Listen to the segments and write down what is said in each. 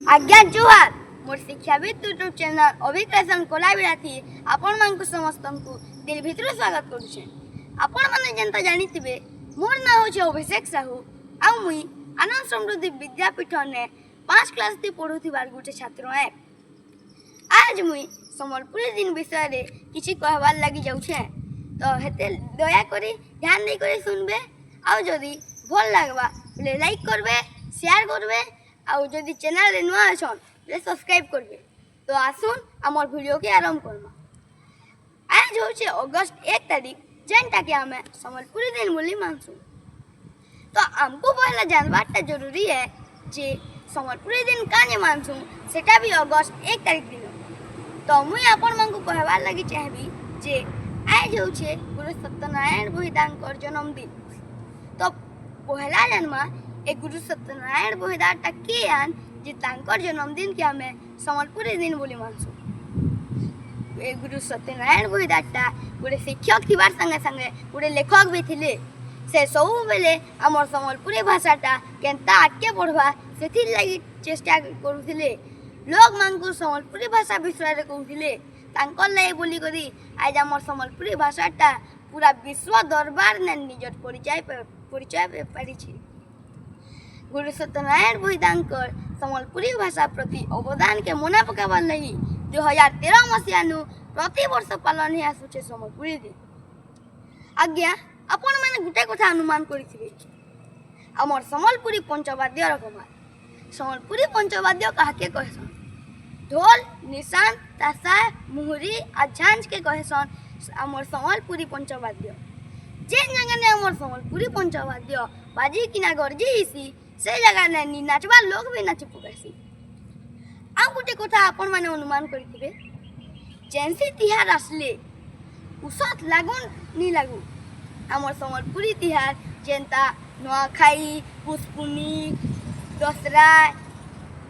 आज्ञा जुहार मोर शिक्षाविद YouTube channel अभी kolabira थी आपण मानकु समस्तंकु दिल भितर स्वागत करूछे। आपण माने जनता जानिथिबे मोर नाम होचे अभिषेक साहू आ मुई आनंद समृद्धि विद्यापीठ ने 5 क्लास ती पढुथिबार गुटे छात्र है। आज मुई संबलपुरी दिन विषय रे किछि कहबार लागि जाउछे, तो हेते दया करी ध्यान दे करी सुनबे। आ जदी भल लागबा बोले लाइक करबे, शेयर करबे, आउ जदि चैनल रे नुआ अछन ते सब्सक्राइब करबे। तो आसुन हमर वीडियो के आरंभ करमा। आज होचे अगस्त 1 तारीख, जेनटा के हमें संबलपुरी दिन बोली मानसु। तो हमको पहला जानवाटा जरूरी है जे संबलपुरी दिन काने मानसु, सेटा भी अगस्त 1 तारीख दिन। तो मुई आपण मानकु कहबार लागि चाहबी जे आज होचे गुरु सत्यनारायण बहिदांकर जन्मदिन। तो पहला जन्मा ए गुरु सत्यनारायण बहिदारटा के आन जे तांकर जन्मदिन के हमें संबलपुरी दिन बोली मानसु। ए गुरु सत्यनारायण बहिदारटा गोटे शिक्षक थिबार संगे संगे गोटे लेखक भी थिले। से सब बेले हमर संबलपुरी भाषाटा केनता आगे बढ़वा सेथिर लागि चेष्टा करूथिले। लोग मानकु संबलपुरी भाषा विषय रे कहूथिले, तांकर लागि बोली करी आज हमर संबलपुरी भाषाटा पूरा विश्व दरबार ने निजर परिचय पारी छी। गुरु सत्यनारायण बहिदांकर संबलपुरी भाषा प्रति अवदान के मना पकाबार लगी 2013 मसीहा नु प्रति वर्ष पालन हे आसुचे संबलपुरी दिन। आज्ञा आपण माने गुटे कथा अनुमान करिथिबे, हमर संबलपुरी पंचवाद्य रकमार। संबलपुरी पंचवाद्य काहके कहसन? ढोल, निशान, ताशा, मुहुरी आ झांझ के कहसन हमर संबलपुरी पंचवाद्य। जे जगह ने हमर संबलपुरी पंचवाद्य बाजी किना गरजी हिसी से जगह ने नाचबा लोग भी नाची पकासी। आ गुटे कथा आपण माने अनुमान करिथिबे, जेनसी तिहार आसले उसत लागुन नी लागू हमर संबलपुरी तिहार जेनता नुआखाई, पुष्पुनी, दसरा,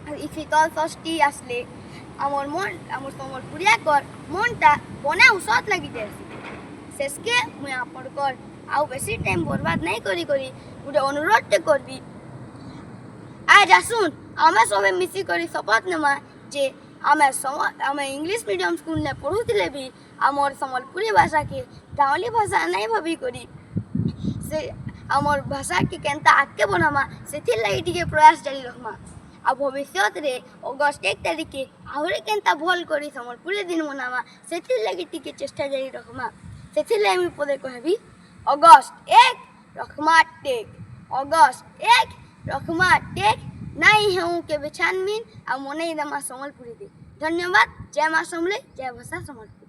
शीतल षष्ठी आसले हमर संबलपुरिया कर मनटा बना उसत लागि जायसी। शेषके मुई आपनकर आउ बेसी टाइम बर्बाद नहीं करी गोटे अनुरोध करबी। आज आसुन आमे सबे मिसी करी शपथ नेमा जे आमे इंग्लिश मीडियम स्कूल ने पढ़ुथिले भी हमर संबलपुरी भाषा के गाँवली भाषा नहीं भाभी करी से हमर भाषा के केनता आगे बनामा सेथिर लागि टिके प्रयास जारी रखमा। आ भविष्यत रे अगस्त 1 तारीख के आहुरे केनता भल करी संबलपुरी दिन मनामा सेथिर लागि टिके चेष्टा जारी रखमा। सेथिर लागि मी पदे कहबी अगस्त 1 रखमा टेक, अगस्त 1 रखमा टेक, नहीं हूँ के बेछानमीन आ मने दमा संबलपुरी दिन। धन्यवाद। जय मां समले, जय भाषा संबलपुरी।